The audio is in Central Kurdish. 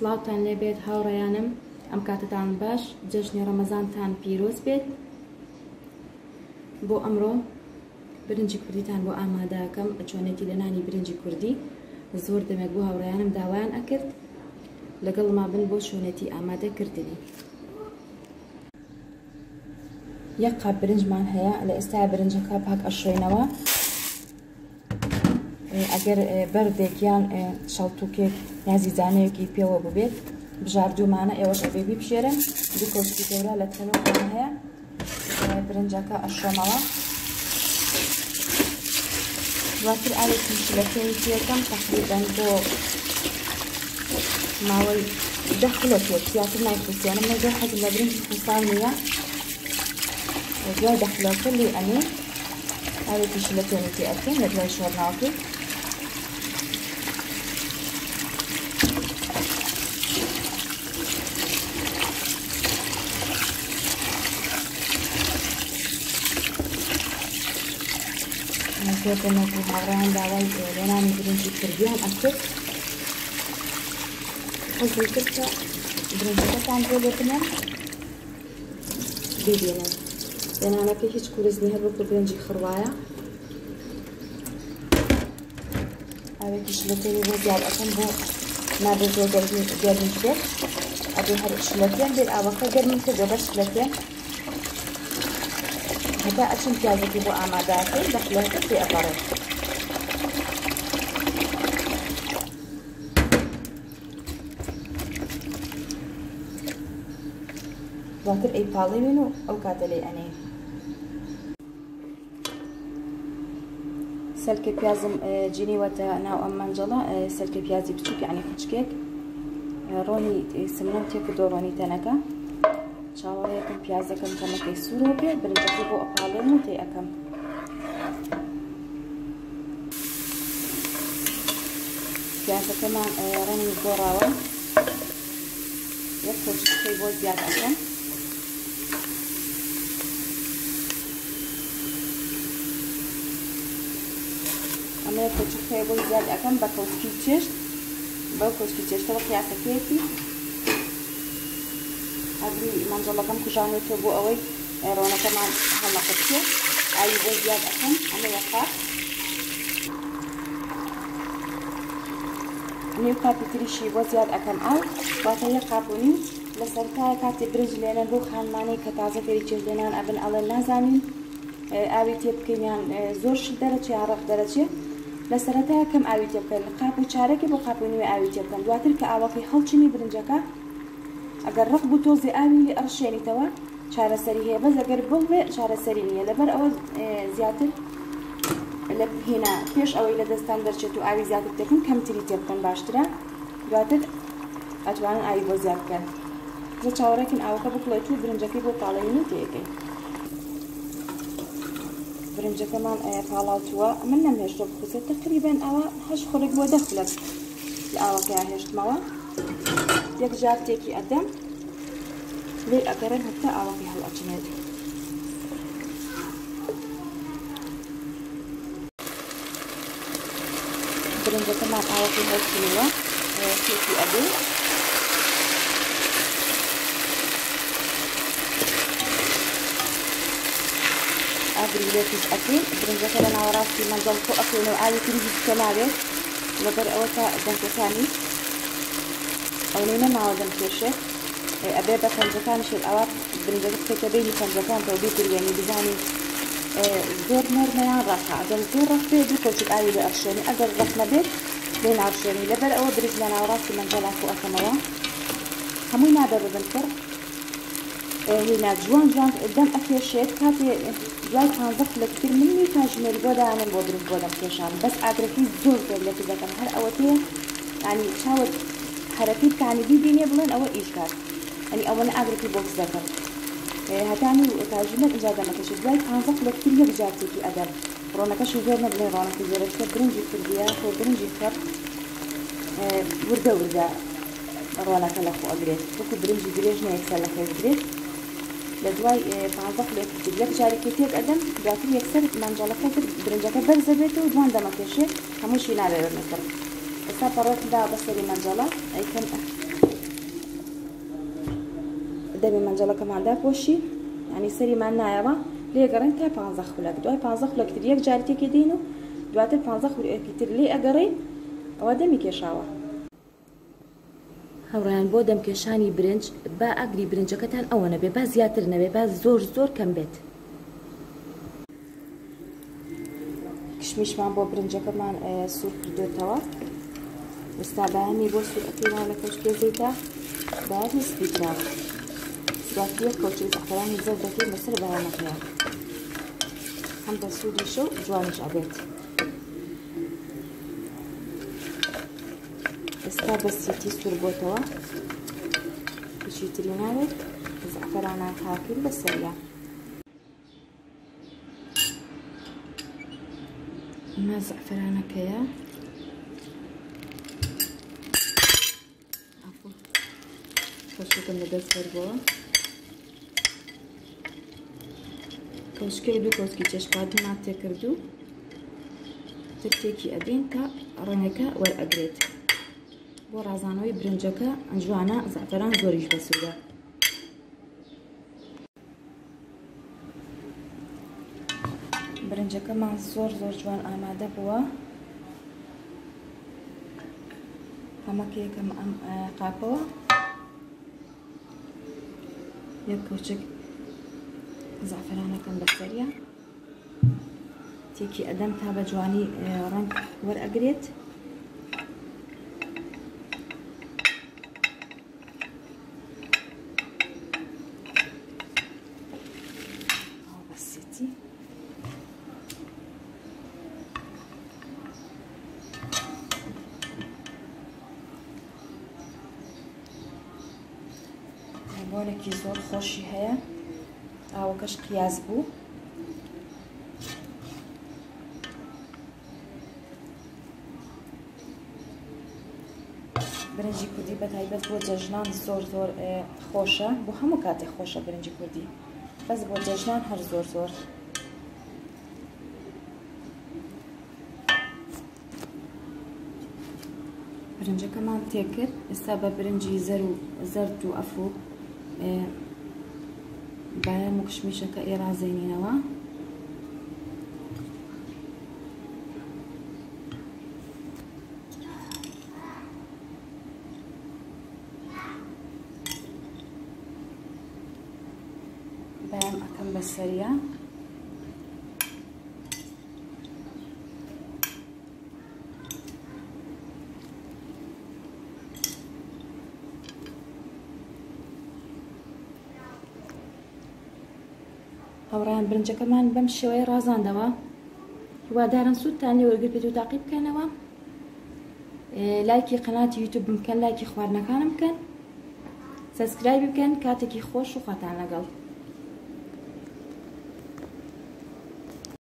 سڵاوتان لێبێت هاوڕێیانم ئەم کاتتان باش جەژنی ڕەمەزانتان پیرۆز بێت. بۆ ئەمڕۆ برنجی کوردیتان بۆ ئامادەکەم چۆنێتی لە نانی برنجی کوردی زۆر دەمێت بۆ هاوڕێیانم داوایان ئەکرد لەگەڵما بن بۆ چۆنێتی ئامادەکردنی. یەک قاپ برنجمان هەیە لە ئێستا برنجەکە پاک ئەشۆینەوە. ئەگەر بەردێکیان شەڵتوکێک یا زیزانەیەکی پێوە ببێت بژاردوومانە ئێوەش ئەبێ بپشێرن. دوو کۆشتی گەورە لە تەنۆکمان هەیە. برنجەکە ئەشۆمەوە. دواتر ئاوێکی لە پێی پێکەم تەقریبەن بۆ ماوەی 10 خولەکێک زیاتر نایخوستێنم. زۆر حەزم لە برنجی خوستان نییە. دوای 10 خولەکە لێ ئەنێ ئاوێکیش لە پێی پێ ئەکەم لە دوای شۆڕناوەکە. زۆر دەمێت هاوڕێیان داوای لێنانی برنجی کوردیان ئەکرد. حەزی کرد کە برنجەکەتان بۆ لێ بنێن ببینن. لێنانەکە هیچ کورزنی هەر وەکو برنجی خڕوایە. ئاوێکیش لە تێنی بۆ زیاد ئەکەم بۆ نابێت زۆر گەرم بێت. ئەبێ هەر شلەتێن بێت ئاوەکە گەرم کردە بەر شلەتێن هەتا ئەچم پیازێکی بۆ ئامادەکەی لە خولەکە پێ ئەپەڕێت. دواتر ئەیپاڵێنین و ئەو کاتە لێ ئەنێ. سەلکە پیازم جینیوەتە ناو ئەم مەنجەڵە. سەلکە پیازی بچووک یعنی خوچکێک. ڕۆنی سمنەم تێکردۆ ڕۆنی تەنەکە. چاوەڕێیەکەم پیازەکەم تەمەکەی سوورەوە بێت. برنجەکەی بۆ ئەپاڵێن و تێ ئەەکەم. پیازەکەمان ڕەنی گۆڕاوە. یەک کۆچکەی بۆ زیاد ئەکەم. ئەمە کۆچکەی بۆ زیاد ئەکەم بە کۆچکی چێشت. بەو کۆچکی چێشتەوە قیاسەکەیەتی ئەگری مەنجەڵەکەم کوژانێتەوە بۆ ئەوەی ڕۆنەکەمان هەڵەقە بکرێت. ئاوی بۆ زیاد ئەکەم. ئەمە یەک قاپ. نیو قاپی تریشی بۆ زیاد ئەکەم ئاو. واتە یەک قاپ و نیو. لە سەرتایە کاتێ برنج لێنە بۆ خانمانەی کە تازە فێری چێژدێنان ئەبن ئەڵێن نازانین ئاوی تێ بکەینیان زۆر شت دەرەچێ یا ڕەق دەرەچێ. لە سەرەتایە کەم ئاوی تێ بکەن. قاپ و چارەکی بۆ قاپ و نیوێ ئاوی تێ بکەن. دواتر کە ئاوەکەی هەڵچینی برنجەکە ئەگەر ڕق بوو تۆزی ئاوی ئەڕشێنیتەوە چارەسەری هەیە. بەس ئەگەر بڵێ چارەسەری نییە. لەبەر ئەوە زیاتر لە هێنا پێش ئەوەی لە دەستان دەرچێت و ئاوی زیاتر دەکەن کەمتری تێ بکەن باشترە. دواتر ئەتوانن ئاوی بۆ زیاد بکەن. زە چاوەڕێکن ئاوەکە بکڵێت و برنجەکەی بۆ پاڵەوین و تێگەین. برنجەکەمان پاڵاوتووە. من نەمهێشتۆ بخوسێت تقریبەن ئەوە 8 خولێک بۆ 10 خولێک لە ئاوەکەیان هێشتمەوە. یەک جار تێکی ئەدەم لێ ئەگەرن هەتا ئاوەکەی هەڵ ئەچنێت. برنجەکەمان ئاوەکەی هەڵچینەوە تێکی ئەدەم. ئاگری لێکیش ئەکەین. برنجەکە لە ناوەڕاستی مەنجەڵ خۆ ئەکەینەوە. ئاوی تریزی بکە ناوێت لەبەر ئەوە تا دەنگەکانی ئەوەی نەماوە دەم کێشێت. ئەبێ بە پەنجەکانیشێت ئەوە برنجەکە بکەیتە بینی پەنجەکانتەوە بیتریێنی بزانی زۆر نەرمەیان ڕەقە. ئەگەر زۆر ڕەق بێت دوو کۆچک ئاوی لێ ئەڕشێنی. ئەگەر ڕەق نەبێت لێ ناڕشێنی. لەبەر ئەوە برنج لە ناوەڕاستی مەنجەڵا خۆ ئەکەمەوە. هەمووی نابێ ببن پڕ. هێنا جوان جوان دەم ئەکێشێت. کاتێ دوای 15 خولەکتر من کاژمێری بۆ دانم بۆ برنج بۆ دەم کێشان. بەس ئاگرەکەی زۆر زۆر لێکی دەکەم. هەر ئەوە تێ ینی چاوت حرەکەی بکانی بیبینێ بڵێن ئەوە ئیشکات. ئەنی ئەوە نە ئاگرەکەی بۆکس دەکەم. هەتانی کاژمێر ئینجا دەمەکەشێت. دوای 15 خولەکتر یەک جار تێکی ئەدەم. ڕۆنەکەشی زۆر نەبڵێ ڕۆنەکەی زۆرەکە برنجی کوردیە خۆ برنجی خەر وردە وردە ڕۆنەکە لە خۆ ئەگرێت. وەکو برنجی درێژ نە یەکسەر لە خۆی بگرێت. لە دوای 15 خولێکتر یەک جارێکی تێک ئەدەم. دواتر یەکسەر مەنجەڵەکە برنجەکە بەرزە بێتەوە جوان دەمەکێشێت. هەمووشی نابێ بەرمەکڕ. ئێستا پەڕۆکدا بەسەری مەنجەڵە ئەیکەم دەمی مەنجەڵەکەماندا پۆشی ینی سەریمان نایەوە لێ گەڕین تا 15 خولەک دوای 15 خولەکتر یەک جارێکی دین و دواتر 15 خولەکی تر لێ ئەگەڕین ئەوە دەمی کێشاوە. هەوڕیان بۆ دەمکێشانی برنج با ئەگری برنجەکەتان ئەوە نەبێ با زیاتر نەبێ با زۆر کەم بێت. کشمیشمان بۆ برنجەکەمان سوور کردوێتەوە. ئێستا بەهەمی بۆ سوور ئەکەینەوە لە کەشکێزەیتا باید هەستی کراوە سواتی یەک کەوچەی زەعفەرانی زەرد دەکەین لەسەر بەهەمەکەیان هەم بە سوودیشە و جوانیش ئەبێت. ئێستا بەسیتی سوور بۆتەوە هیچی تری ناوێت زەعفەرانان هاکەین بەسەریان. ئەمە زەعفەرانەکەیە کەوچەکەم لەدەست بەربەوە کەوچکەی دوو کەوچکی چێشپادمان تێکردو تێکی ئەدەین تا ڕەنگەکە وەرئەگرێت بۆ ڕازانەوەی برنجەکە جوانە زەعفەران زۆریش بەسوودە. برنجەکەمان زۆر جوان ئامادە بووە. هەمەکەیەکەم ئەم قاپەوە یەک کەوچک زەعفەرانەکەم بەسەریە تێکی ئەدەم تا بە جوانی ڕەنگ وەرئەگرێت. بەسیتی بۆنێکی زۆر خۆشی هەیە ئاوەکەش قیاس بوو. برنجی کوردی بەتایبەت بۆ جەژنان زۆر خۆشە بۆ هەموو کاتێک خۆشە برنجی کوردی بەس بۆ جەژنان هەر زۆر. برنجەکەمان تێکرد ئێستا بە برنجی زەرد و ئەفرو باەم و کشمیشەکە ئێرازێنینەوە. باەم ئەکەم بەسەریە هەوڕیان برنجەکەمان بەم شێوەیە ڕازاندەوە. هیوادارم سوودتان لێ وەرگرت بێت و تاقی بکەنەوە. لایکی قەناتی یوتیوب بکەن لایکی خواردنەکانم بکەن سەبسکرایب بکەن. کاتێکی خۆش و خواتان لەگەڵ.